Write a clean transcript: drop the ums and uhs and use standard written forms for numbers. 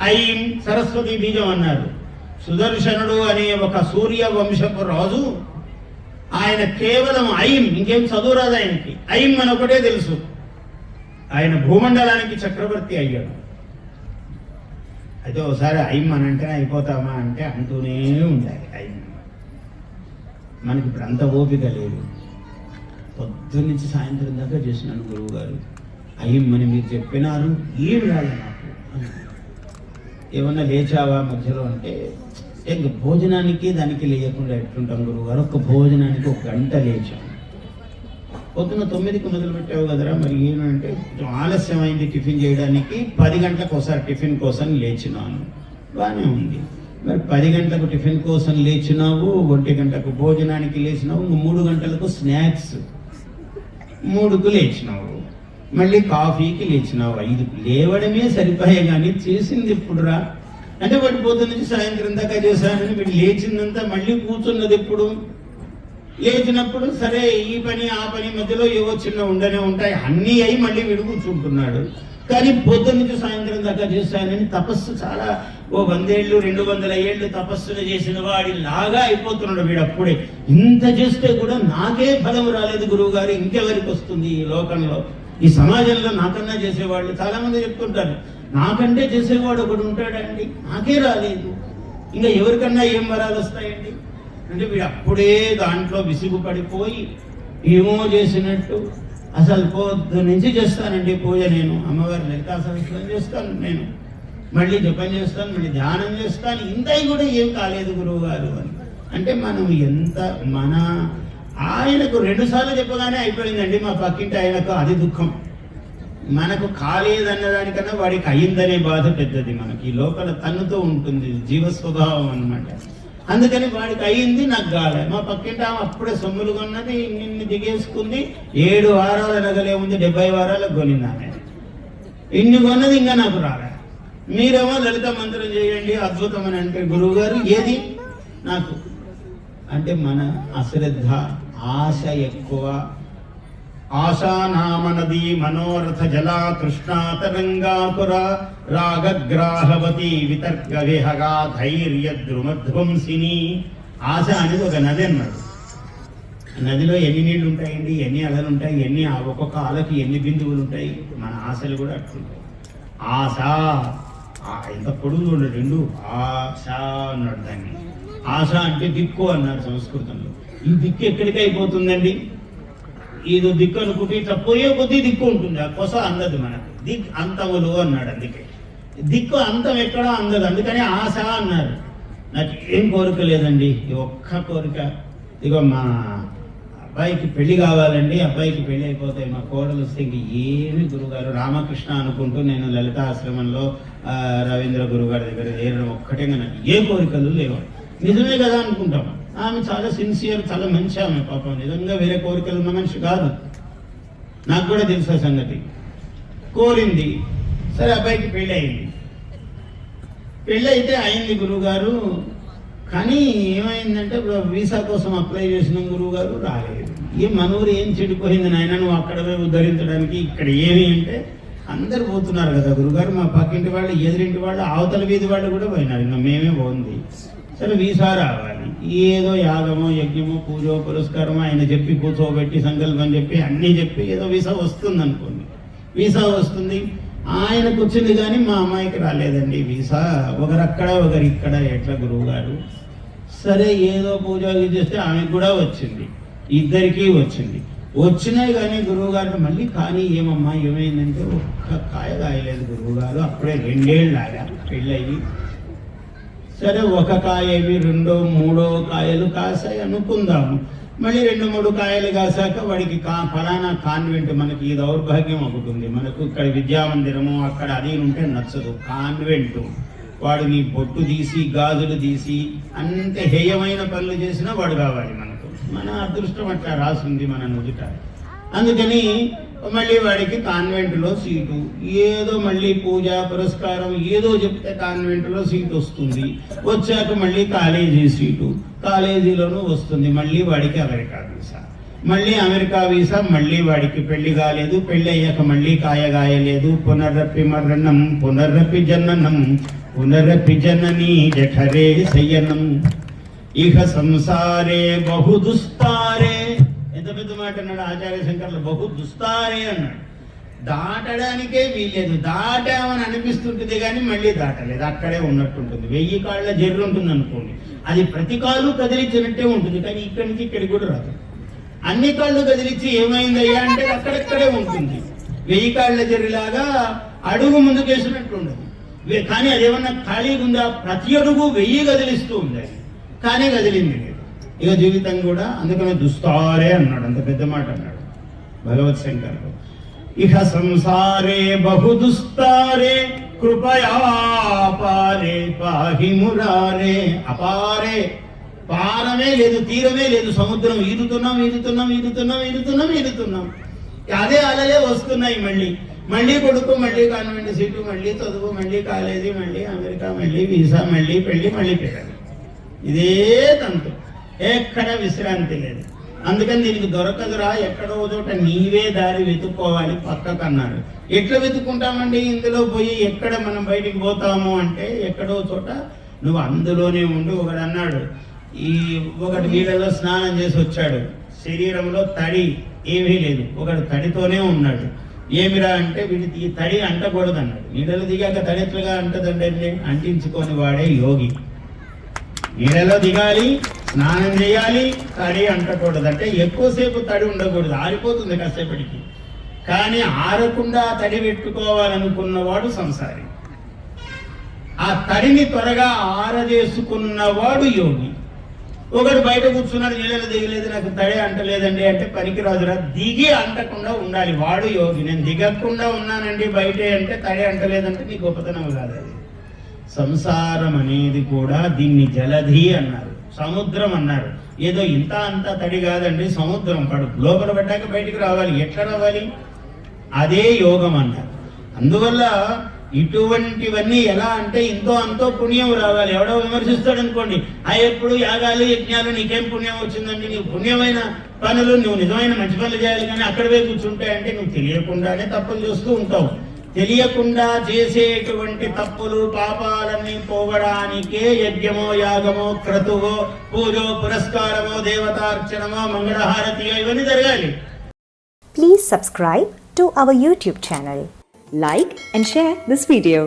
ఐం సరస్వతి బీజం అన్నారు. సుదర్శనుడు అనే ఒక సూర్య వంశపు రాజు, ఆయన కేవలం ఐం, ఇంకేం చదువురాదు ఆయనకి, ఐం అని ఒకటే తెలుసు. ఆయన భూమండలానికి చక్రవర్తి అయ్యాడు. అయితే ఒకసారి ఐం అని అంటే అయిపోతామా అంటే అంటూనే ఉండాలి ఐం. మనకి ఇప్పుడు అంత ఓపిక లేదు. పొద్దున్న నుంచి సాయంత్రం దాకా చేసినాను గురువు గారు, ఐం అని మీరు చెప్పినారు, ఏమి రాదు నాకు. ఏమన్నా లేచావా మధ్యలో అంటే ఇంక భోజనానికి దానికి లేయకుండా ఎట్లుంటాం గురువు గారు, ఒక భోజనానికి 1 గంట లేచాం. పొద్దున్న 9కి మొదలు పెట్టావు కదరా, మరి ఏమంటే కొంచెం ఆలస్యం అయింది టిఫిన్ చేయడానికి, 10 గంటలకు ఒకసారి టిఫిన్ కోసం లేచినాను. బాగానే ఉంది. మరి 10 గంటలకు టిఫిన్ కోసం లేచినావు, 1 గంటకు భోజనానికి లేచినావు, 3 గంటలకు స్నాక్స్, 3కు లేచినావు, మళ్ళీ కాఫీకి లేచినావు, 5కు లేవడమే సరిపోయే కానీ చేసింది ఎప్పుడురా అంటే వాటి పొద్దున్న నుంచి సాయంత్రం దాకా చేశానని వీడు లేచిందంతా మళ్ళీ కూర్చున్నది ఎప్పుడు? లేచినప్పుడు సరే ఈ పని ఆ పని మధ్యలో ఏవో చిన్న ఉండనే ఉంటాయి, అన్నీ అయి మళ్ళీ వీడు కూర్చుంటున్నాడు. కానీ పొద్దున్న నుంచి సాయంత్రం దాకా చేశానని తపస్సు చాలా ఓ 100 ఏళ్ళు 200 ఏళ్ళు తపస్సులు చేసిన వాడి లాగా అయిపోతున్నాడు వీడు. అప్పుడే ఇంత చేస్తే కూడా నాకే ఫలం రాలేదు గురువు గారు, ఇంకెవరికి వస్తుంది ఈ లోకంలో, ఈ సమాజంలో నాకన్నా చేసేవాళ్ళు చాలా మంది చెప్తుంటారు. నాకంటే చేసేవాడు ఒకడు ఉంటాడండి, నాకే రాలేదు, ఇంకా ఎవరికన్నా ఏం వరాలు వస్తాయండి అంటే వీడు అప్పుడే దాంట్లో విసుగు పడిపోయి ఏమో చేసినట్టు. అసలు పొద్దు నుంచి చేస్తానండి పూజ, నేను అమ్మవారి లలితా సహస్రం చేస్తాను, నేను మళ్ళీ జపం చేస్తాను, మళ్ళీ ధ్యానం చేస్తాను, ఇంతవి కూడా ఏం కాలేదు గురువు గారు అని. అంటే మనం ఎంత మన ఆయనకు 2 సార్లు చెప్పగానే అయిపోయిందండి. మా పక్కింటి ఆయనకు అది దుఃఖం, మనకు కాలేదన్నదానికన్నా వాడికి అయిందనే బాధ పెద్దది. మనకి ఈ లోపల తన్నుతో ఉంటుంది, జీవ స్వభావం అన్నమాట. అందుకని వాడికి అయ్యింది, నాకు కాలే. మా పక్కింటి ఆమె అప్పుడే సొమ్ములు కొన్నది, నిన్ను దిగేసుకుంది, 7 వారాల నగలే ఉంది, 70 వారాలకు కొనింది ఆమె. ఇన్ని కొన్నది ఇంకా నాకు రాలే. మీరేమో లలిత మంత్రం చేయండి అద్భుతం అని అంటే గురువు గారు ఏది నాకు అంటే మన అశ్రద్ధ, ఆశ ఎక్కువ. ఆశా నామనది మనోరథ జలా కృష్ణాతరంగాపుర రాగగ్రాహవతి వితర్క విహగా ధైర్య ద్రుమధ్వంసిని. ఆశ అనేది ఒక నది అన్నాడు. నదిలో ఎన్ని నీళ్లు ఉంటాయండి, ఎన్ని అలలు ఉంటాయి, ఎన్ని ఒక్కొక్క అలకి ఎన్ని బిందువులు ఉంటాయి. మన ఆశలు కూడా అట్లుంటాయి. ఆశ ఎంత పొడుగు చూడండి, 2 ఆశ అన్నాడు దాన్ని. ఆశ అంటే దిక్కు అన్నారు సంస్కృతంలో. ఈ దిక్కు ఎక్కడికి అయిపోతుందండి? ఇది దిక్కు అనుకుంటే ఇట్లా పోయే కొద్దీ దిక్కు ఉంటుంది, ఆ కొస అందదు మనకు. దిక్ అంతములు అన్నాడు. అందుకే దిక్కు అంతం ఎక్కడో అందదు, అందుకని ఆశ అన్నారు. నాకు ఏం కోరిక లేదండి, ఈ ఒక్క కోరిక, ఇగో మా అబ్బాయికి పెళ్లి కావాలండి, అబ్బాయికి పెళ్లి అయిపోతాయి, మా కోడలు వస్తే ఇంక ఏమి గురుగారు రామకృష్ణ అనుకుంటూ నేను లలితాశ్రమంలో రవీంద్ర గురుగారి దగ్గర చేరడం ఒక్కటే. నాకు ఏ కోరికలు లేవు. నిజమే కదా అనుకుంటాం. ఆమె చాలా సిన్సియర్, చాలా మంచి ఆమె, పాపం నిజంగా వేరే కోరికలు ఉన్న మనిషి కాదు, నాకు కూడా తెలుసా సంగతి. కోరింది, సరే అబ్బాయికి పెళ్ళి అయింది. పెళ్ళి అయితే అయింది గురువు గారు. కానీ ఏమైందంటే వీసా కోసం అప్లై చేసిన గురువు గారు రాలేదు. మనూరు ఏం చెడిపోయింది నాయన, నువ్వు అక్కడ ఉద్ధరించడానికి, ఇక్కడ ఏమి అంటే అందరు పోతున్నారు కదా గురుగారు. మా పక్కింటి వాళ్ళు, ఎదురింటి వాళ్ళు, అవతల వీధి వాళ్ళు కూడా పోయినారు, ఇంకా మేమే పోంది. సరే వీసా రావాలి, ఏదో యాగమో యజ్ఞమో పూజో పురస్కారమో ఆయన చెప్పి కూర్చోబెట్టి సంకల్పం చెప్పి అన్నీ చెప్పి ఏదో వీసా వస్తుంది అనుకోండి. వీసా వస్తుంది, ఆయనకు వచ్చింది కానీ మా అమ్మాయికి రాలేదండి వీసా. ఒకరక్కడ ఒకరిక్కడ, ఎట్లా గురువు గారు? సరే ఏదో పూజ చేస్తే ఆమెకు కూడా వచ్చింది, ఇద్దరికీ వచ్చింది. వచ్చినాయి కానీ గురువు గారు మళ్ళీ కానీ ఏమమ్మా ఏమైందంటే ఒక్క కాయ కాయలేదు గురువు గారు. అప్పుడే 2 ఏళ్ళు ఆగా పెళ్ళయి. సరే ఒక కాయవి 2, 3 కాయలు కాసాయి అనుకుందాము. మళ్ళీ 2, 3 కాయలు కాసాక వాడికి ఫలానా కాన్వెంట్, మనకి ఈ దౌర్భాగ్యం అవుతుంది, మనకు ఇక్కడ విద్యామందిరము అక్కడ అది ఉంటే నచ్చదు, కాన్వెంట్. వాడు నీ బొట్టు తీసి గాజులు తీసి అంతే హేయమైన పనులు చేసినా వాడు కావాలి మనకు. మన అదృష్టం అట్లా రాసింది మన నుదుట. అందుకని మళ్ళీ వాడికి కాన్వెంట్లో సీటు, ఏదో మళ్ళీ పూజ పురస్కారం ఏదో చెప్తే కాన్వెంట్లో సీటు వస్తుంది. వచ్చాక మళ్ళీ కాలేజీ సీటు, కాలేజీలోనూ వస్తుంది. మళ్ళీ వాడికి అమెరికా వీసా, మళ్ళీ అమెరికా వీసా, మళ్ళీ వాడికి పెళ్లి కాలేదు. పెళ్లి అయ్యాక మళ్ళీ కాయగాయలేదు. పునరపి మరణం పునరపి జననం పునరపి జననీ జఠరే శయనం ఇహ సంసారే బహు దుస్తారే. ఎంత పెద్ద మాట అన్నాడు ఆచార్య శంకర్లు, బహు దుస్తారే అన్నాడు. దాటడానికే వీలేదు, దాటామని అనిపిస్తుంటుంది కానీ మళ్ళీ దాటలేదు, అక్కడే ఉన్నట్టుంటుంది. 1000 కాళ్ళ జర్రు ఉంటుంది అనుకోండి, అది ప్రతి కాళ్ళు కదిలించినట్టే ఉంటుంది, కానీ ఇక్కడి నుంచి ఇక్కడికి కూడా రాదు. అన్ని కాళ్ళు కదిలించి ఏమైందయ్యా అంటే అక్కడక్కడే ఉంటుంది. 1000 కాళ్ళ జర్రిలాగా అడుగు ముందుకేసినట్టు ఉండదు, కానీ అదేమన్నా ఖాళీగా ఉందా? ప్రతి అడుగు 1000 కదిలిస్తూ ఉంది, కానీ కదిలింది లేదు. ఇక జీవితం కూడా అందుకనే దుస్తారే అన్నాడు, అంత పెద్ద మాట అన్నాడు భగవత్ శంకరుడు. ఇహ సంసారే బహు దుస్తారే కృపయా పారే పాహి మురారే. అపారే, పారమే లేదు, తీరమే లేదు, సముద్రం ఈదుతున్నాం ఈదుతున్నాం ఈదుతున్నాం ఈదుతున్నాం ఈదుతున్నాం, అదే అలలే వస్తున్నాయి. మళ్ళీ కొడుకు, మళ్ళీ కాన్వెంట్ సీటు, మళ్ళీ చదువు, మళ్ళీ కాలేజీ, మళ్ళీ అమెరికా, మళ్ళీ వీసా, మళ్ళీ పెళ్లి, మళ్ళీ పిల్లలు, ఇదే తంతు, ఎక్కడ విశ్రాంతి లేదు. అందుకని దీనికి దొరకదురా, ఎక్కడో చోట నీవే దారి వెతుక్కోవాలి పక్కకు అన్నారు. ఎట్లా వెతుక్కుంటామండి ఇందులో పోయి? ఎక్కడ మనం బయటికి పోతాము అంటే ఎక్కడో చోట నువ్వు అందులోనే ఉండి. ఒకడు అన్నాడు, ఒకటి నీళ్ళలో స్నానం చేసి వచ్చాడు, శరీరంలో తడి ఏమీ లేదు, ఒకడు తడితోనే ఉన్నాడు. ఏమిరా అంటే వీడికి ఈ తడి అంటకూడదు అన్నాడు. నీళ్ళలో దిగాక తడి ఎట్లుగా అంటదండి? అంటించుకొని వాడే యోగి. నీళ్ళలో దిగాలి, స్నానం చేయాలి, తడి అంటకూడదు. అంటే ఎక్కువసేపు తడి ఉండకూడదు, ఆరిపోతుంది కాసేపటికి. కానీ ఆరకుండా తడి పెట్టుకోవాలనుకున్నవాడు సంసారి. ఆ తడిని త్వరగా ఆరజేసుకున్నవాడు యోగి. ఒకడు బయట కూర్చున్నాడు, నీళ్ళలో దిగలేదు, నాకు తడి అంటలేదండి అంటే పనికిరాదురా, దిగి అంటకుండా ఉండాలి, వాడు యోగి. నేను దిగకుండా ఉన్నానండి బయటే అంటే తడి అంటలేదంటే నీ గొప్పతనం కాదు. అది సంసారం అనేది కూడా దీన్ని జలధి అన్నారు, సముద్రం అన్నారు. ఏదో ఇంత అంత తడి కాదండి, సముద్రం. పడు లోపల పడ్డాక బయటికి రావాలి, ఎట్లా రావాలి? అదే యోగం అన్నారు. అందువల్ల ఇటువంటివన్నీ ఎలా అంటే ఇంతో అంతో పుణ్యం రావాలి. ఎవడో విమర్శిస్తాడు అనుకోండి, ఎప్పుడు యాగాలు యజ్ఞాలు, నీకేం పుణ్యం వచ్చిందండి? నీవు పుణ్యమైన పనులు, నువ్వు నిజమైన మంచి పనులు చేయాలి, కానీ అక్కడే కూర్చుంటాయంటే నువ్వు తెలియకుండానే తప్పులు చేస్తూ ఉంటావు. తెలియకుండా చేసేటువంటి తప్పులు పాపాలన్నీ పోవడానికే యజ్ఞమో యాగమో క్రతువో పూజో పురస్కారమో దేవతార్చనమో మంగళహారతియో ఇవన్నీ జరగాలి. Please subscribe to our YouTube channel. Like and share this video.